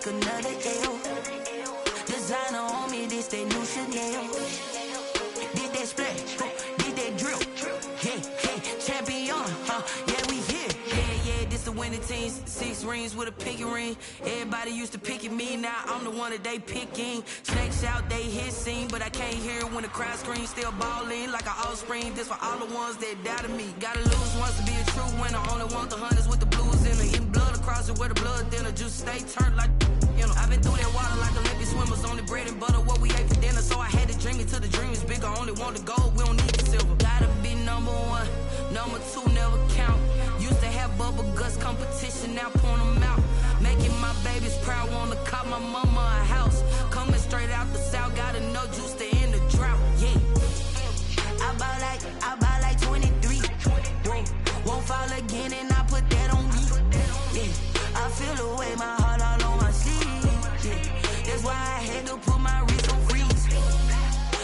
take another L. Designer on me, this they new Chanel. Did that splash, did that drill. Yeah, champion, yeah, we here. Yeah, this the winning team. 6 rings with a pinky ring. Everybody used to pick at me, now I'm the one that they picking. Snakes out, they hit scene, but I can't hear it when the crowd screams. Still balling like an offspring. This for all the ones that doubted me. Gotta lose once to be a true winner. Only want the hunters with the blues in it. Getting blood across it where the blood thinner. Just stay turned like, you know. I've been through that water like Olympic swimmers. Only bread and butter, what we ate for dinner. So I had to dream it till the dream is bigger. Only want the gold, we don't need the silver. Gotta be number 1, number 2 never count. Used to have bubble guts competition, now point them out. Making my babies proud, wanna cop my mama a house. Coming straight out the south, gotta know juice to end the drought. Yeah, I buy like 23. Won't fall again and I put that on me. Yeah, I feel the way, my heart all on my sleeve. Yeah, that's why I had to put my wrist on freeze.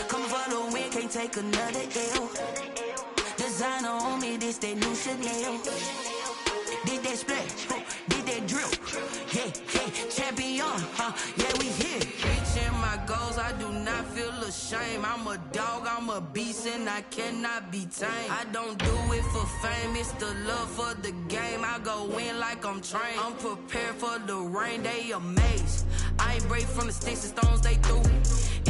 Come for the win, can't take another L. Designer on me, this that new Chanel. Did that splash, did that drill. Yeah, champion, yeah, we here. Reaching my goals, I do not feel ashamed. I'm a dog, I'm a beast, and I cannot be tamed. I don't do it for fame, it's the love for the game. I go in like I'm trained. I'm prepared for the rain, they amazed. I ain't break from the sticks and stones they threw.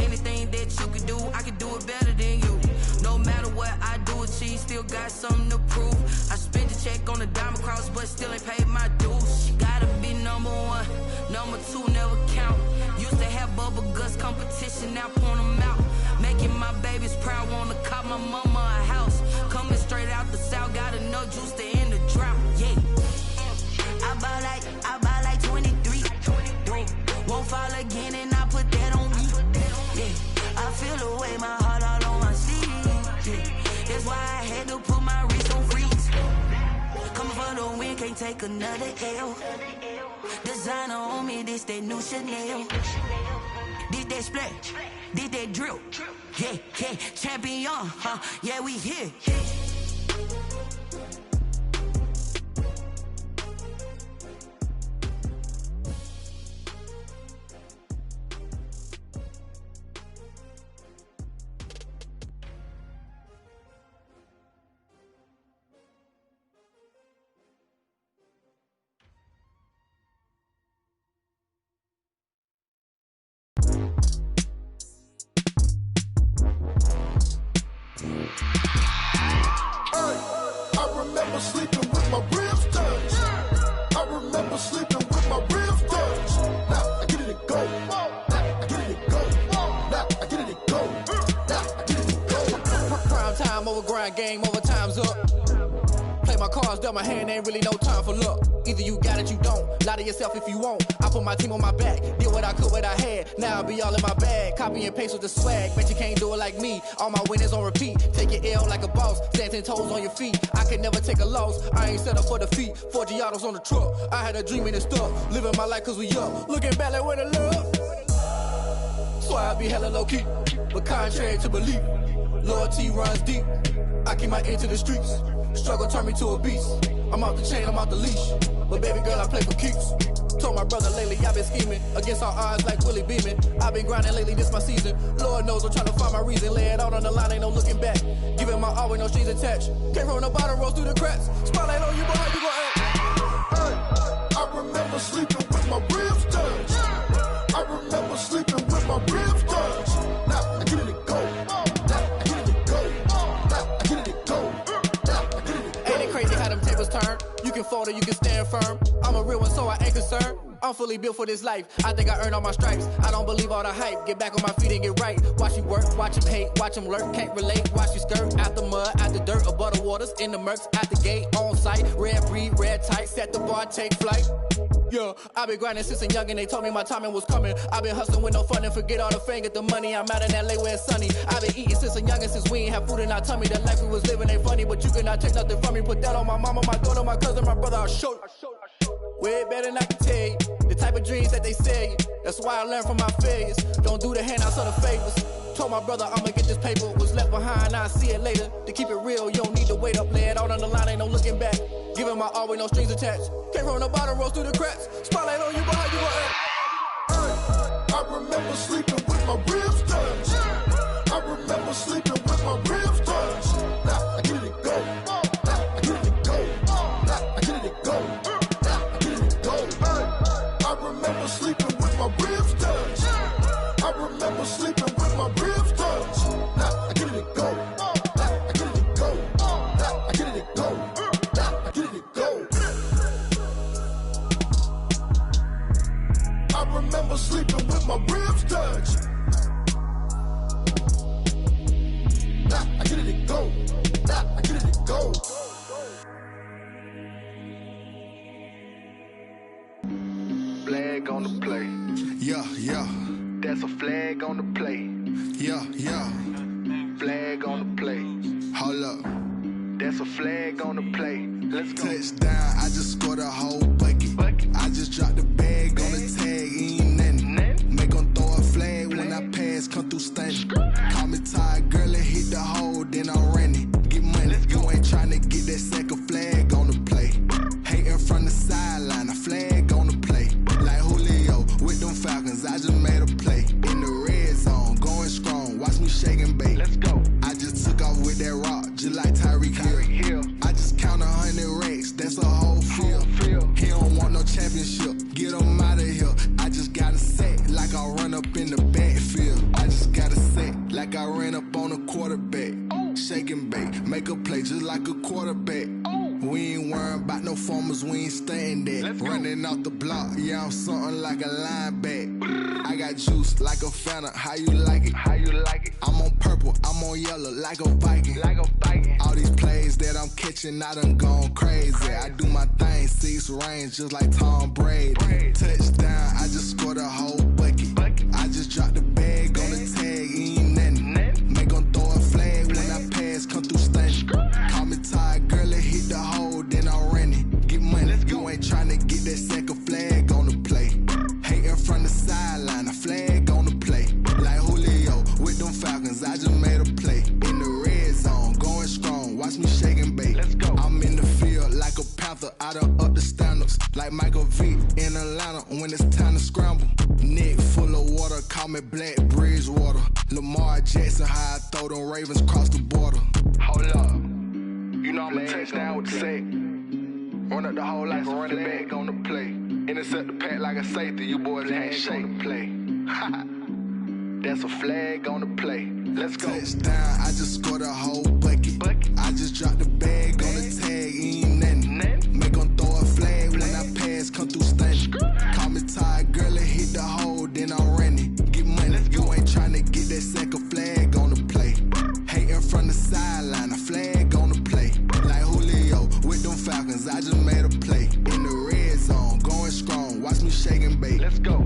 Anything that you can do, I can do it better than you. No matter what I do achieve, still got something to prove. I spent the check on the diamond cross, but still ain't paid my dues. Gotta be number 1, number 2 never count. Used to have bubble guts competition, now point them out. Making my babies proud, wanna cop my mama a house. Coming straight out the south, gotta know juice to end the drought. Yeah, I buy like 23. Won't fall again and I put that on me. Yeah, I feel the way, my heart all on my sleeve. Yeah, that's why I had to put my wrist on freeze. Coming for the win, can't take another L. Designer on me, this that new Chanel. Did that splash, did that drill. Yeah, champion, yeah, we here. Sleeping with my ribs touched. I remember sleeping with my ribs touched. Now I get it and go. Now I get it and go. Now I get it and go. Now I get it and go. Prime time over grind game, over time's up. Play my cards, dealt my hand, ain't really no time for luck. Either you got it, you don't. Lie to yourself if you won't. I put my team on my back, did what I could, what I had. Now I'll be all in my bag. Copy and paste with the swag. Bet you can't do it like me. All my winners on repeat. Take your L like a boss. Stand 10 toes on your feet. I can never take a loss. I ain't set up for defeat. 4 Giottos on the truck. I had a dream and stuff. Living my life cause we up. Looking back like where the love. So I be hella low key. But contrary to belief, loyalty runs deep. I keep my ear to the streets. Struggle turned me to a beast. I'm off the chain, I'm off the leash. But baby girl, I play for keeps. Told my brother lately, I've been scheming. Against all odds like Willie Beeman. I've been grinding lately, this my season. Lord knows I'm trying to find my reason. Lay it out on the line, ain't no looking back. Giving my all with no strings attached. Came from the bottom, rose through the cracks. Spotlight on you, boy, how you gon' act? Hey, I remember sleeping with my ribs touched. I remember sleeping with my ribs touched. Now I get it and go. Now I get it and go. Now I get it and go. Now I get it and go. Ain't it crazy how them tables turn? You can fold or you can stand firm. I'm a real one, so I ain't concerned. I'm fully built for this life. I think I earned all my stripes. I don't believe all the hype. Get back on my feet and get right. Watch you work, watch him hate, watch him lurk. Can't relate, watch you skirt. Out the mud, out the dirt, above the waters, in the murks, at the gate, on site. Red breed, red tight, set the bar, take flight. Yeah, I been grinding since a youngin', they told me my timing was coming. I been hustling with no fun and forget all the fame, get the money. I'm out in LA where it's sunny. I been eating since a youngin', since we ain't have food in our tummy. The life we was living ain't funny, but you cannot take nothing from me. Put that on my mama, my daughter, my cousin, my brother, I'll show you. Way better than I can tell you. The type of dreams that they sell you. That's why I learned from my failures. Don't do the handouts or the favors. Told my brother I'ma get this paper. Was left behind, I'll see it later. To keep it real, you don't need to wait up. Lay it out on the line, ain't no looking back. Giving my all with no strings attached. Came from the bottom, rose through the cracks. Spotlight on you, boy, how you gon' act? remember sleeping with my ribs touched. I remember sleeping with my ribs touched. Now I get it go. Now I get it go. Now I get it go. Now I get it go. I remember sleeping with my ribs touched. I remember sleeping with my ribs touched. Now I get it go. Now I get it go. Now I get it go. Now I get it go. I remember sleeping with my ribs touched. Now I get it go. Now I get it go. Flag on the play. Yeah, yeah. That's a flag on the play. Yeah, yeah. Flag on the play. Hold up. That's a flag on the play. Let's go. Touchdown, I just scored a whole bucket. I just dropped the bag on the tag, ain't nothing. Make 'em throw a flag when I pass, come through stunning. Call me tired, girl, and hit the hole, then I'm running. Get money, you ain't tryna get that second flag on the play. Hating from the sideline, a flag on the play. Like Julio with them Falcons, I just made a play. In the red zone, going strong, watch me shake and bake. Let's go. I just took off with that rock, just like Tyreek Hill. I just count 100 racks, that's a whole field. He don't want no championship, get him out of here. I just got a set, like I run up in the backfield. I just got a set, like I ran up on a quarterback. Shake and bake, make a play just like a quarterback. We ain't worrying about no formers, we ain't staying there. Running off the block, yeah, I'm something like a lineback. I got juice like a Fanta, how you like it? How you like it? I'm on purple, I'm on yellow, like a Viking. Like a Viking. All these plays that I'm catching, I done gone crazy. I do my thing, 6 range, just like Tom Brady. Touchdown, I just scored a whole bucket. I just dropped the bag on the tag, ain't nothing. Make 'em throw a flag when I pass, come through stunning. Call me tired, girl, and hit the hole, then I'm running. Get money, you ain't tryna get that second flag on the play. Hating from the sideline, a flag on the play. Like Julio with them Falcons, I just made a play. In the red zone, going strong, watch me shake and bake. Let's go. I'm in the field like a Panther, I done up the standards. Like Michael Vick in Atlanta when it's time to scramble. Neck full of water, call me Black Bridgewater. Lamar Jackson, how I throw them Ravens cross the border. Hold up. You know I'm a touchdown with the sack. Run up the hole like a running back on the play. Intercept the pack like a safety. You boys can't shake the play. That's a flag on the play. Let's go. Touchdown, I just scored a whole bucket. I just dropped the bag on the tag, ain't nothing. Make 'em throw a flag when I pass, come through stunning. Call me tired, girl, and hit the hole, then I'm running. Get money, you ain't tryna get that second flag on the play. Hating from the sideline, a flag on the play. Like Julio with them Falcons, I just made a play. In the red zone, going strong, watch me shake and bake. Let's go.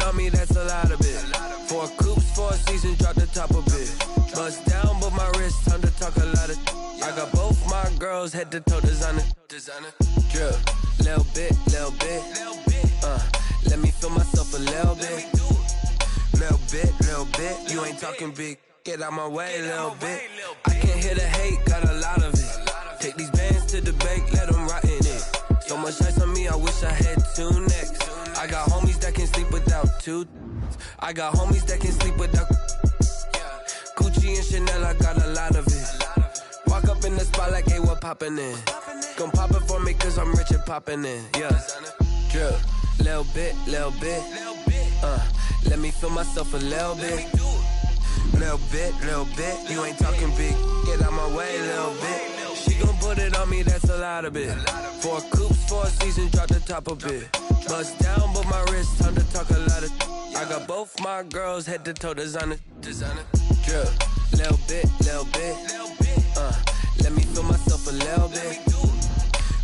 on me, that's a lot of it. 4 coops, 4 seasons, drop the top of it. Bust down, but my wrist, time to talk a lot of. I got both my girls, head to toe designer. Drip, little bit. Let me feel myself a little bit. Little bit. You ain't talking big. Get out my way, little bit. I can't hear the hate, got a lot of it. Take these bands to the bank, let them rot in it. So much ice on me, I wish I had 2 necks. I got homies that can sleep without 2. I got homies that can sleep without Gucci and Chanel, I got a lot of it. Walk up in the spot like, hey, what poppin' in? Gon' pop it for me cause I'm rich and poppin' in. Yeah, drip, little bit. Let me feel myself a little bit. Little bit. You ain't talking big. Get out my way, little bit. She gon' put it on me, that's a lot of it. 4 coops, 4 seasons, drop the top of it. Bust down, but my wrist, time to talk a lot of. I got both my girls, head to toe designer. Drip, little bit. Let me feel myself a little bit.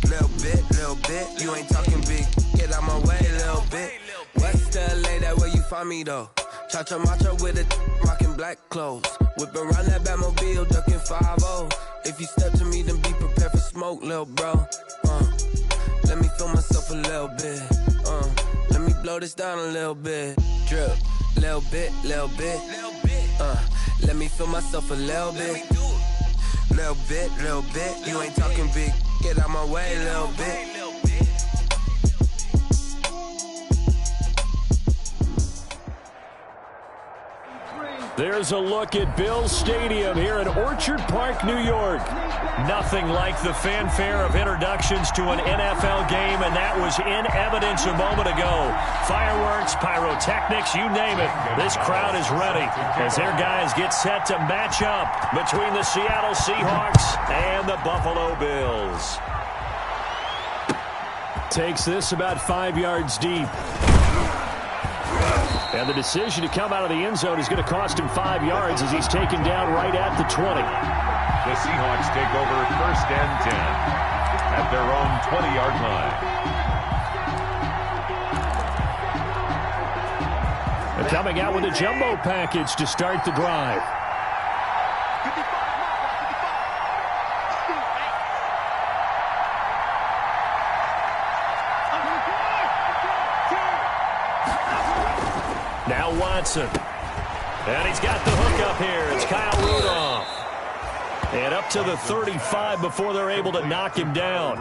Little bit. You ain't talking big. Get out my way, little bit. West LA, that where you find me though. Cha-cha matcha with it, rocking black clothes. Whipping around that Batmobile, ducking 5-0. If you step to me, then be prepared for smoke, little bro. Let me feel myself a little bit. Let me blow this down a little bit. Drip, little bit. Let me feel myself a little bit. Little bit. You ain't talking big. Get out my way, little bit. There's a look at Bills Stadium here in Orchard Park, New York. Nothing like the fanfare of introductions to an NFL game, and that was in evidence a moment ago. Fireworks, pyrotechnics, you name it. This crowd is ready as their guys get set to match up between the Seattle Seahawks and the Buffalo Bills. Takes this about 5 yards deep. And the decision to come out of the end zone is going to cost him 5 yards as he's taken down right at the 20. The Seahawks take over 1st and 10 at their own 20-yard line. And coming out with a jumbo package to start the drive. Now Watson. And he's got the hook up here. It's Kyle Rudolph. And up to the 35 before they're able to knock him down.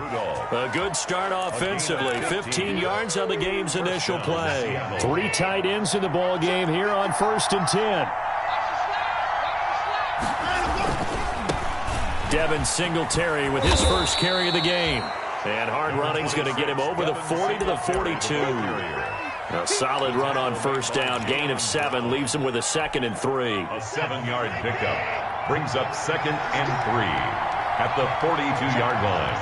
A good start offensively. 15 yards on the game's initial play. 3 tight ends in the ball game here on 1st and 10. Devin Singletary with his first carry of the game. And hard running's going to get him over the 40 to the 42. A solid run on 1st down. Gain of 7 leaves him with a 2nd and 3. A 7-yard pickup brings up 2nd and 3 at the 42-yard line.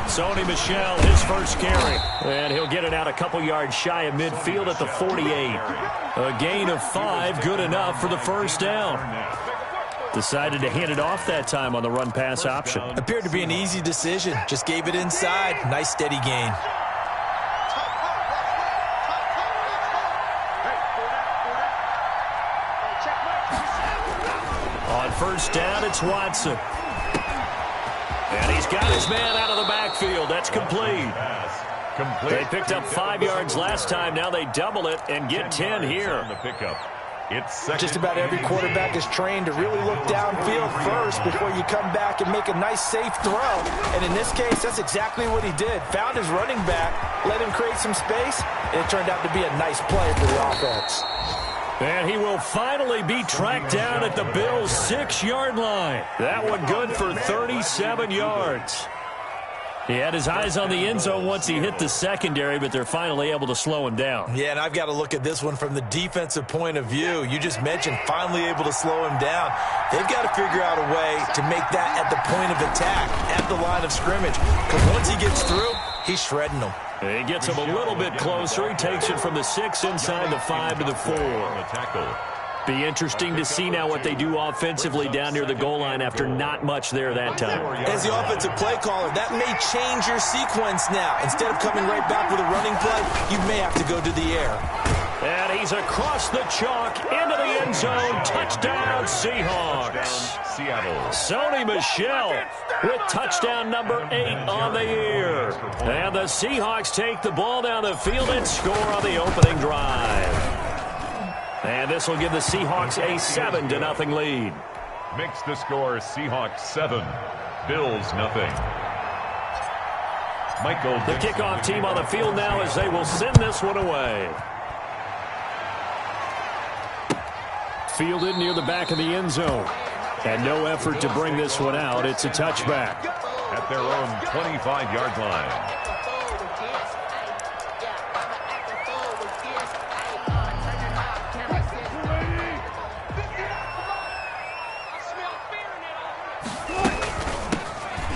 Sony Michel, his first carry. And he'll get it out a couple yards shy of midfield at the 48. A gain of 5, good enough for the 1st down. Decided to hand it off that time on the run-pass option. Appeared to be an easy decision. Just gave it inside. Nice steady gain. On 1st down, it's Watson. And he's got his man out of the backfield. That's complete. They picked up 5 yards last time. Now they double it and get 10 here. Just about every quarterback is trained to really look downfield first before you come back and make a nice, safe throw. And in this case, that's exactly what he did. Found his running back, let him create some space, and it turned out to be a nice play for the offense. And he will finally be tracked down at the Bills' 6-yard line. That one good for 37 yards. He had his eyes on the end zone once he hit the secondary, but they're finally able to slow him down. Yeah, and I've got to look at this one from the defensive point of view. You just mentioned finally able to slow him down. They've got to figure out a way to make that at the point of attack, at the line of scrimmage. Because once he gets through, he's shredding them. He gets him a little bit closer. He takes it from the 6 inside the 5 to the 4. The tackle. Be interesting to see now what they do offensively down near the goal line after not much there that time. As the offensive play caller, that may change your sequence now. Instead of coming right back with a running play, you may have to go to the air. And he's across the chalk into the end zone. Touchdown, Seahawks. Seattle. Sony Michel with touchdown number 8 on the year. And the Seahawks take the ball down the field and score on the opening drive. And this will give the Seahawks a 7-0 lead. Makes the score Seahawks 7, Bills nothing. Michael. The kickoff team on the field now as they will send this one away. Fielded near the back of the end zone. And no effort to bring this one out. It's a touchback. At their own 25-yard line.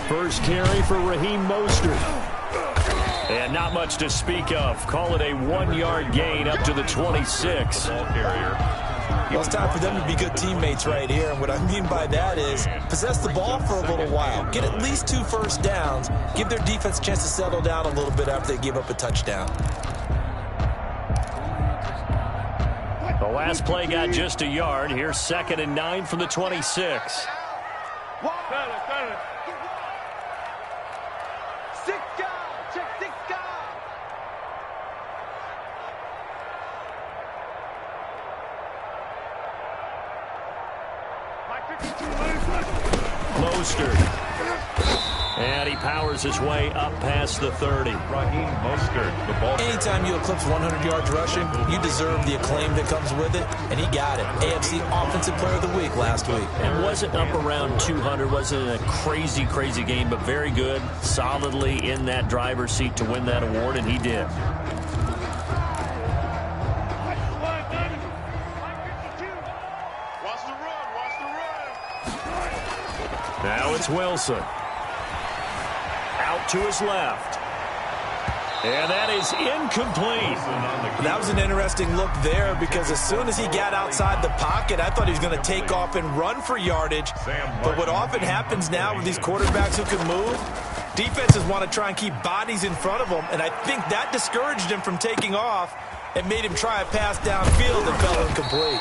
First carry for Raheem Mostert. And not much to speak of. Call it a 1-yard gain up to the 26. Ball carrier. Well, it's time for them to be good teammates right here. And what I mean by that is possess the ball for a little while. Get at least 2 first downs. Give their defense a chance to settle down a little bit after they give up a touchdown. The last play got just a yard. Here's 2nd and 9 from the 26. Mostert. And he powers his way up past the 30. Raheem Mostert, the ball. Anytime you eclipse 100 yards rushing, you deserve the acclaim that comes with it, and he got it. AFC Offensive Player of the Week last week. And wasn't up around 200, wasn't a crazy game, but very good, solidly in that driver's seat to win that award, and he did. Now it's Wilson. Out to his left. And that is incomplete. That was an interesting look there because as soon as he got outside the pocket, I thought he was going to take off and run for yardage. But what often happens now with these quarterbacks who can move, defenses want to try and keep bodies in front of them, and I think that discouraged him from taking off and made him try a pass downfield and fell incomplete.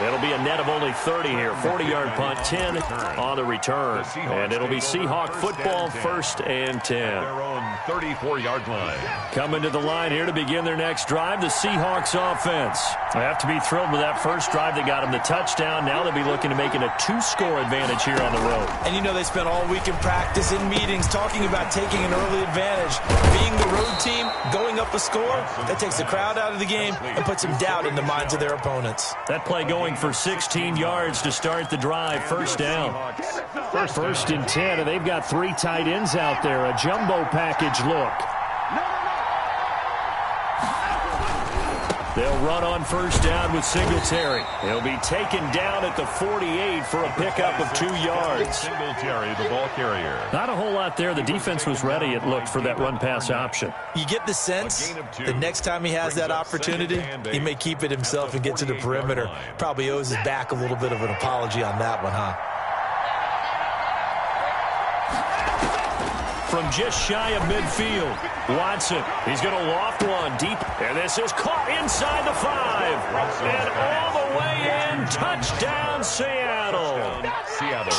It'll be a net of only 30 here. 40-yard punt, 10 on the return. And it'll be Seahawk football, 1st and 10. Their own 34-yard line. Coming to the line here to begin their next drive, the Seahawks offense. They have to be thrilled with that first drive that got them the touchdown. Now they'll be looking to make it a 2-score advantage here on the road. And you know they spent all week in practice, in meetings, talking about taking an early advantage. Being the road team, going up a score, that takes the crowd out of the game and puts some doubt in the minds of their opponents. That play going for 16 yards to start the drive. First down. First and 10, and they've got 3 tight ends out there. A jumbo package look. They'll run on first down with Singletary. He'll be taken down at the 48 for a pickup of 2 yards. Singletary, the ball carrier. Not a whole lot there. The defense was ready, it looked, for that run-pass option. You get the sense the next time he has that opportunity, he may keep it himself and get to the perimeter. Probably owes his back a little bit of an apology on that one, huh? From just shy of midfield, Watson, he's going to loft one deep, and this is caught inside the 5, and all the way in, touchdown Seattle.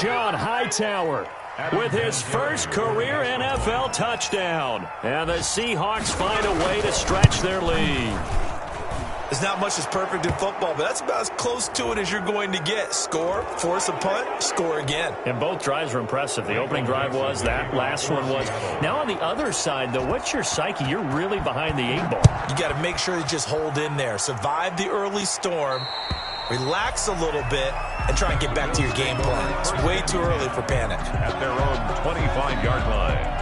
John Hightower with his first career NFL touchdown, and the Seahawks find a way to stretch their lead. There's not much that's perfect in football, but that's about as close to it as you're going to get. Score, force a punt, score again. And both drives were impressive. The opening drive was, that last one was. Now on the other side, though, what's your psyche? You're really behind the 8 ball. You got to make sure you just hold in there. Survive the early storm, relax a little bit, and try and get back to your game plan. It's way too early for panic. At their own 25-yard line.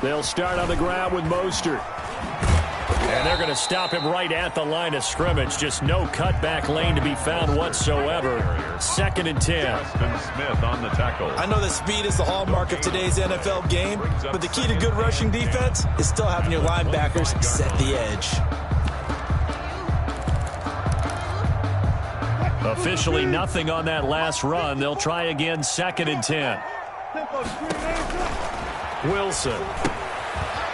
They'll start on the ground with Mostert. And they're going to stop him right at the line of scrimmage. Just no cutback lane to be found whatsoever. 2nd and 10. Preston Smith on the tackle. I know that speed is the hallmark of today's NFL game, but the key to good rushing defense is still having your linebackers set the edge. Officially nothing on that last run. They'll try again, 2nd and 10. Wilson.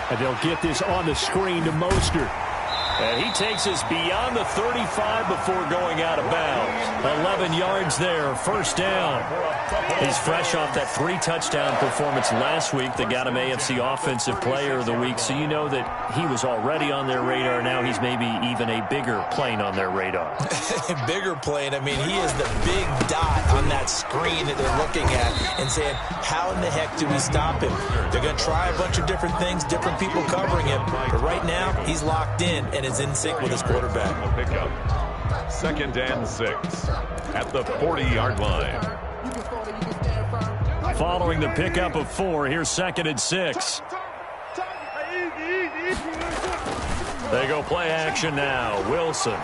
And they'll get this on the screen to Mostert. And he takes us beyond the 35 before going out of bounds. 11 yards there, 1st down. He's fresh off that 3-touchdown performance last week that got him AFC Offensive Player of the Week. So you know that he was already on their radar. Now he's maybe even a bigger plane on their radar. Bigger plane. I mean, he is the big dot on that screen that they're looking at and saying, how in the heck do we stop him? They're going to try a bunch of different things, different people covering him. But right now, he's locked in and is in sync with his quarterback. Pickup. 2nd and 6 at the 40-yard line. Following the pickup of 4, here's 2nd and 6. They go play action now. Wilson.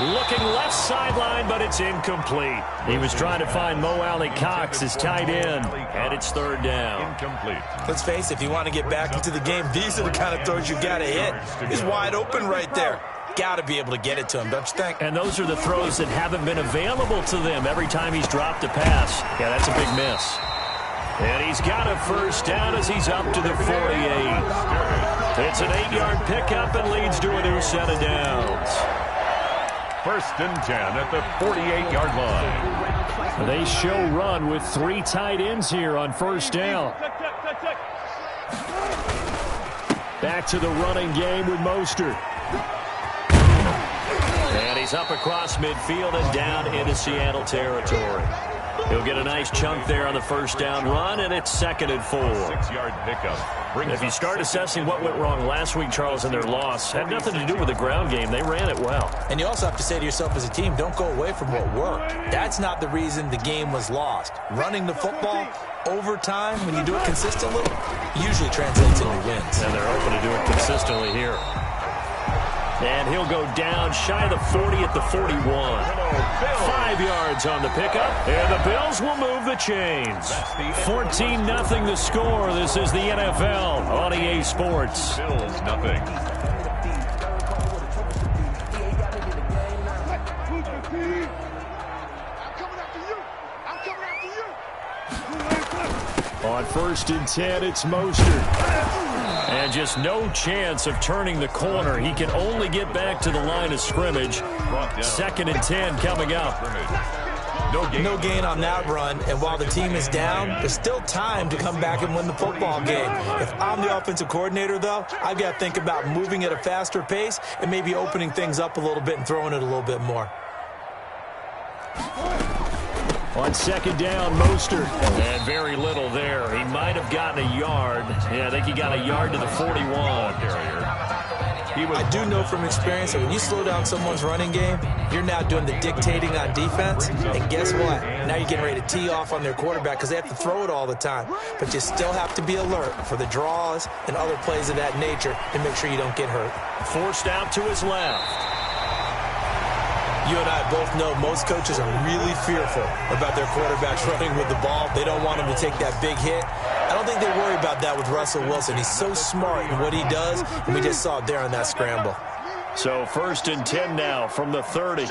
Looking left sideline, but it's incomplete. He was trying to find Mo Alley Cox, his tight end, and it's 3rd down. Incomplete. Let's face it, if you want to get back into the game, these are the kind of throws you got to hit. He's wide open right there. Got to be able to get it to him, don't you think? And those are the throws that haven't been available to them every time he's dropped a pass. Yeah, that's a big miss. And he's got a 1st down as he's up to the 48. It's an 8-yard pickup and leads to a new set of downs. 1st and 10 at the 48-yard line. They show run with 3 tight ends here on 1st down. Back to the running game with Mostert. And he's up across midfield and down into Seattle territory. He'll get a nice chunk there on the 1st down run, and it's 2nd and 4. 6-yard pickup. If you start assessing what went wrong last week, Charles, in their loss, had nothing to do with the ground game. They ran it well. And you also have to say to yourself as a team, don't go away from what worked. That's not the reason the game was lost. Running the football over time, when you do it consistently, usually translates into wins. And they're open to do it consistently here. And he'll go down shy of the 40 at the 41. 5 yards on the pickup. And the Bills will move the chains. 14-0 the score. This is the NFL on EA Sports. Bills nothing. On 1st and 10, it's Mostert. And just no chance of turning the corner. He can only get back to the line of scrimmage. 2nd and 10 coming up. No gain on that run, and while the team is down, there's still time to come back and win the football game. If I'm the offensive coordinator, though, I've got to think about moving at a faster pace and maybe opening things up a little bit and throwing it a little bit more. On 2nd down, Mostert. And very little there. He might have gotten a yard. Yeah, I think he got a yard to the 41. I do know from experience that when you slow down someone's running game, you're now doing the dictating on defense. And guess what? Now you're getting ready to tee off on their quarterback because they have to throw it all the time. But you still have to be alert for the draws and other plays of that nature to make sure you don't get hurt. Forced out to his left. You and I both know most coaches are really fearful about their quarterbacks running with the ball. They don't want him to take that big hit. I don't think they worry about that with Russell Wilson. He's so smart in what he does, and we just saw it there on that scramble. So 1st and 10 now from the 30.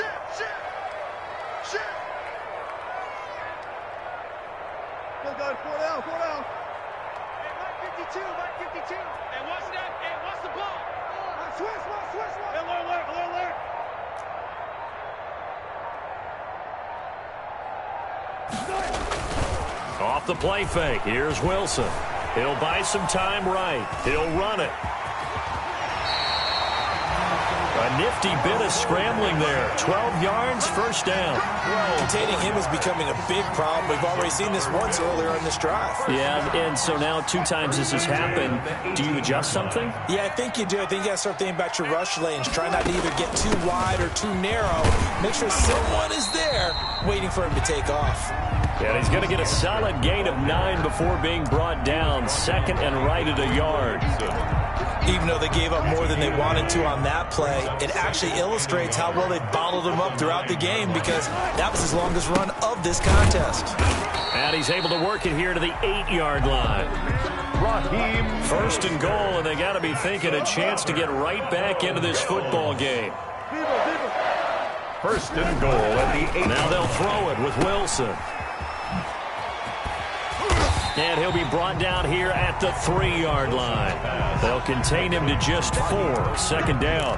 Off the play fake, here's Wilson. He'll buy some time right. He'll run it. A nifty bit of scrambling there. 12 yards, 1st down. Containing him is becoming a big problem. We've already seen this once earlier in this drive. Yeah, and so now 2 times this has happened. Do you adjust something? Yeah, I think you do. I think you got to start thinking about your rush lanes. Try not to either get too wide or too narrow. Make sure someone is there waiting for him to take off. And he's going to get a solid gain of 9 before being brought down. Second and right at a yard. Even though they gave up more than they wanted to on that play, it actually illustrates how well they bottled them up throughout the game, because that was his longest run of this contest. And he's able to work it here to the 8-yard line. First and goal, and they got to be thinking a chance to get right back into this football game. First and goal at the 8. Now they'll throw it with Wilson. And he'll be brought down here at the 3-yard line. They'll contain him to just 4. Second down.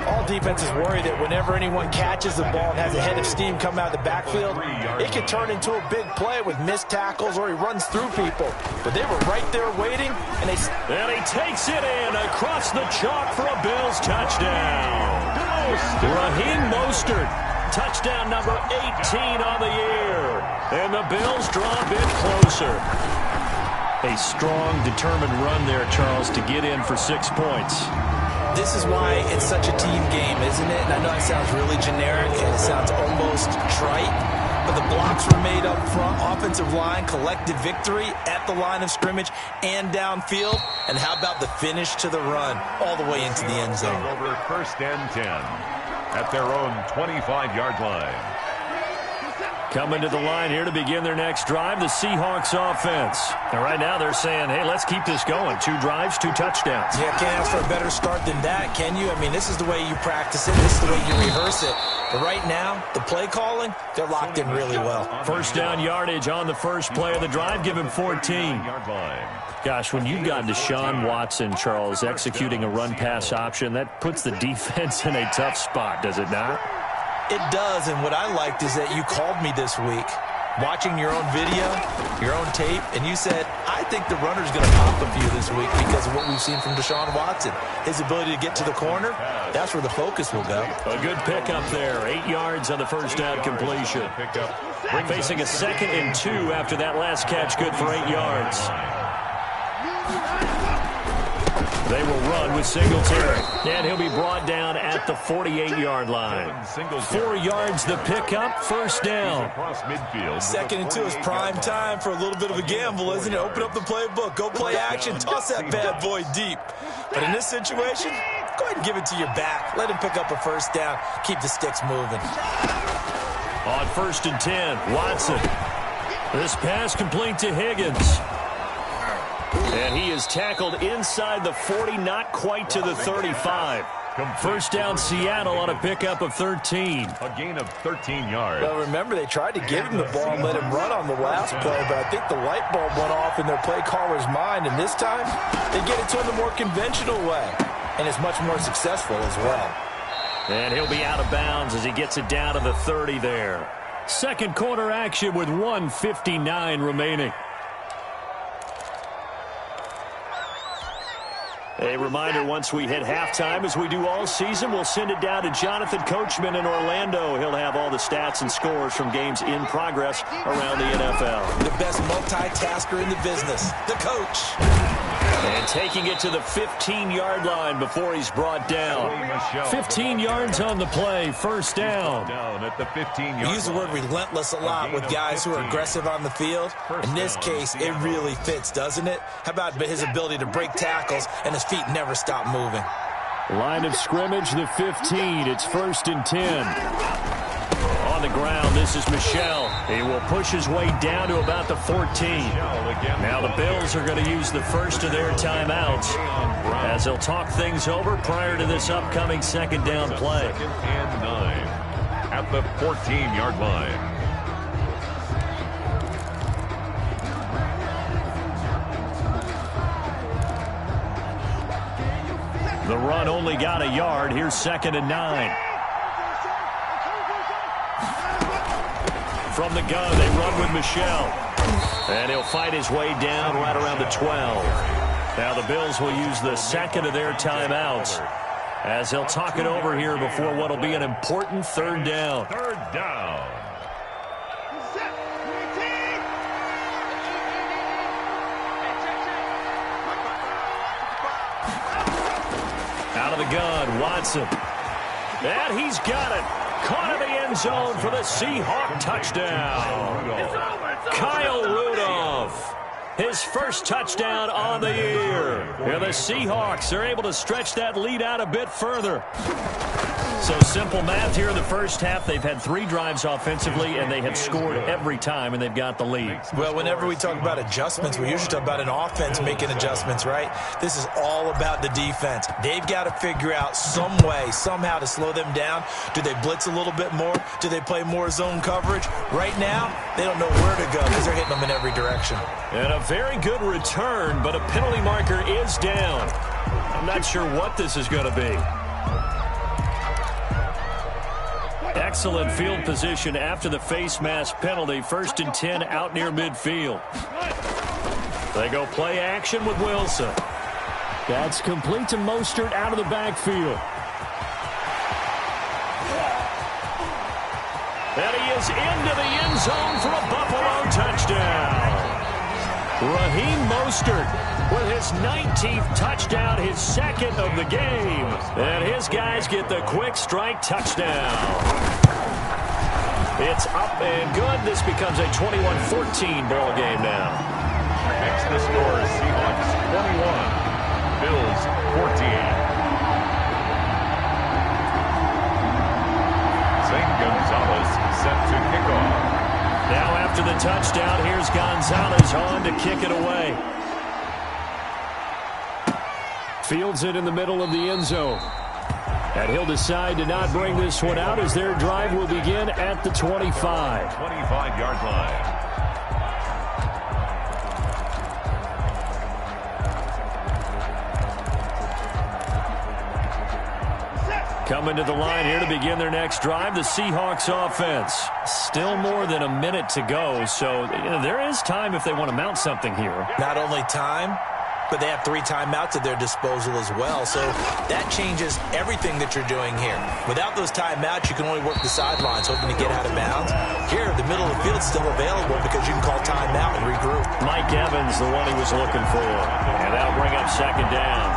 All defenses worry that whenever anyone catches the ball and has a head of steam come out of the backfield, it can turn into a big play with missed tackles or he runs through people. But they were right there waiting, and he takes it in across the chalk for a Bills touchdown. Raheem Mostert, touchdown number 18 on the year. And the Bills draw a bit closer. A strong, determined run there, Charles, to get in for 6 points. This is why it's such a team game, isn't it? And I know it sounds really generic and it sounds almost trite, but the blocks were made up front, offensive line, collective victory at the line of scrimmage and downfield. And how about the finish to the run all the way into the end zone? Over first and 10 at their own 25-yard line. Coming to the line here to begin their next drive, the Seahawks offense. And right now they're saying, hey, let's keep this going. 2 drives, 2 touchdowns. Yeah, can't ask for a better start than that, can you? I mean, this is the way you practice it. This is the way you rehearse it. But right now, the play calling, they're locked in really well. First down yardage on the first play of the drive. Give him 14. Gosh, when you've got Deshaun Watson, Charles, executing a run-pass option, that puts the defense in a tough spot, does it not? It does, and what I liked is that you called me this week, watching your own video, your own tape, and you said, I think the runner's going to pop a few this week because of what we've seen from Deshaun Watson. His ability to get to the corner, that's where the focus will go. A good pickup there, 8 yards on the first down completion. Facing a 2nd and 2 after that last catch, good for 8 yards. They will run with Singletary. And he'll be brought down at the 48-yard line. 4 yards the pickup, first down. 2nd and 2 is prime time for a little bit of a gamble, isn't it? Open up the playbook, go play action, toss that bad boy deep. But in this situation, go ahead and give it to your back. Let him pick up a first down. Keep the sticks moving. On 1st and 10, Watson. This pass complete to Higgins. And he is tackled inside the 40, not quite to the 35. First down Seattle on a pickup of 13. A gain of 13 yards. Well, remember, they tried to give him the ball and let him run on the last play, but I think the light bulb went off in their play caller's mind, and this time they get it to him the more conventional way, and it's much more successful as well. And he'll be out of bounds as he gets it down to the 30 there. Second quarter action with 1:59 remaining. A reminder, once we hit halftime, as we do all season, we'll send it down to Jonathan Coachman in Orlando. He'll have all the stats and scores from games in progress around the NFL. The best multitasker in the business, the coach. And taking it to the 15-yard line before he's brought down. 15 yards on the play, first down. We use the word relentless a lot with guys who are aggressive on the field. In this case, it really fits, doesn't it? How about his ability to break tackles and his feet never stop moving? Line of scrimmage, the 15. It's 1st and 10. On the ground, this is Michel. He will push his way down to about the 14. Now the Bills are going to use the first of their timeouts as they'll talk things over prior to this upcoming second down play. 2nd and 9 at the 14-yard line. The run only got a yard. Here's 2nd and 9. From the gun, they run with Michel. And he'll fight his way down right around the 12. Now the Bills will use the second of their timeouts as they'll talk it over here before what will be an important third down. Third down. Out of the gun, Watson. And he's got it. Caught in the end zone for the Seahawk touchdown. Kyle Rudolph, his first touchdown on the year. And the Seahawks are able to stretch that lead out a bit further. So simple math here in the first half. They've had 3 drives offensively, and they have scored every time, and they've got the lead. Well, whenever we talk about adjustments, we usually talk about an offense making adjustments, right? This is all about the defense. They've got to figure out some way, somehow to slow them down. Do they blitz a little bit more? Do they play more zone coverage? Right now, they don't know where to go because they're hitting them in every direction. And a very good return, but a penalty marker is down. I'm not sure what this is going to be. Excellent field position after the face mask penalty. 1st and 10 out near midfield. They go play action with Wilson. That's complete to Mostert out of the backfield. And he is into the end zone for a Buffalo touchdown. Raheem Mostert with his 19th touchdown, his 2nd of the game. And his guys get the quick strike touchdown. It's up and good. This becomes a 21-14 ball game now. Next the score is Seahawks 21, Bills 14. St. Gonzalez set to kick off. Now after the touchdown, here's Gonzalez on to kick it away. Fields it in the middle of the end zone. And he'll decide to not bring this one out as their drive will begin at the 25. 25-yard line. Coming to the line here to begin their next drive, the Seahawks offense. Still more than a minute to go, so there is time if they want to mount something here. Not only time, but they have 3 timeouts at their disposal as well, so that changes everything that you're doing here. Without those timeouts, you can only work the sidelines, hoping to get out of bounds. Here, the middle of the field is still available because you can call timeout and regroup. Mike Evans, the one he was looking for, and that'll bring up 2nd down.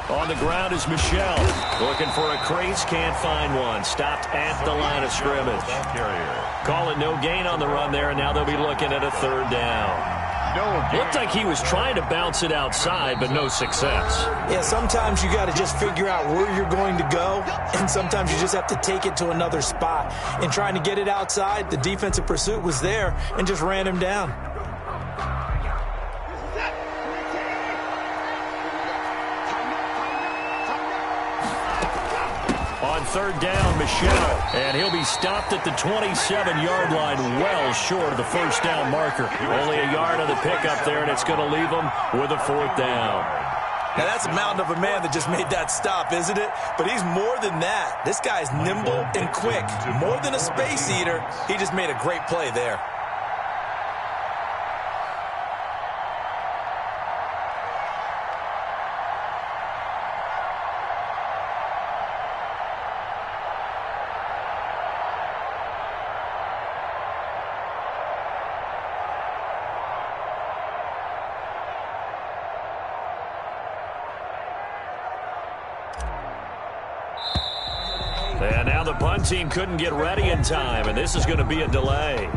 On the ground is Michelle. Looking for a crease, can't find one. Stopped at the line of scrimmage. Call it no gain on the run there, and now they'll be looking at a 3rd down. Looked like he was trying to bounce it outside, but no success. Yeah, sometimes you got to just figure out where you're going to go, and sometimes you just have to take it to another spot. In trying to get it outside, the defensive pursuit was there and just ran him down. On 3rd down, Michelle, and he'll be stopped at the 27-yard line, well short of the 1st down marker. Only a yard on the pickup there, and it's going to leave him with a 4th down. Now, that's a mountain of a man that just made that stop, isn't it? But he's more than that. This guy's nimble and quick. More than a space eater, he just made a great play there. And now the punt team couldn't get ready in time, and this is going to be a delay.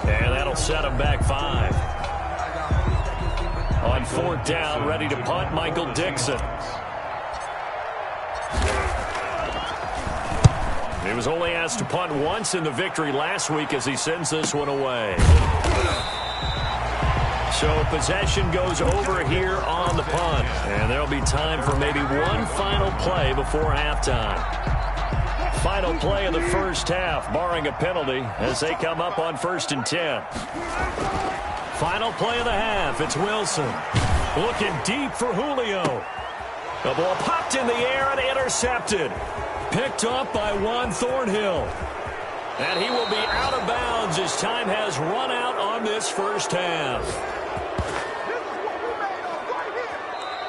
And that'll set them back 5. On 4th down, ready to punt, Michael Dixon. He was only asked to punt once in the victory last week as he sends this one away. So possession goes over here on the punt. And there'll be time for maybe one final play before halftime. Final play of the first half, barring a penalty, as they come up on 1st and 10. Final play of the half, it's Wilson. Looking deep for Julio. The ball popped in the air and intercepted. Picked up by Juan Thornhill. And he will be out of bounds as time has run out on this first half.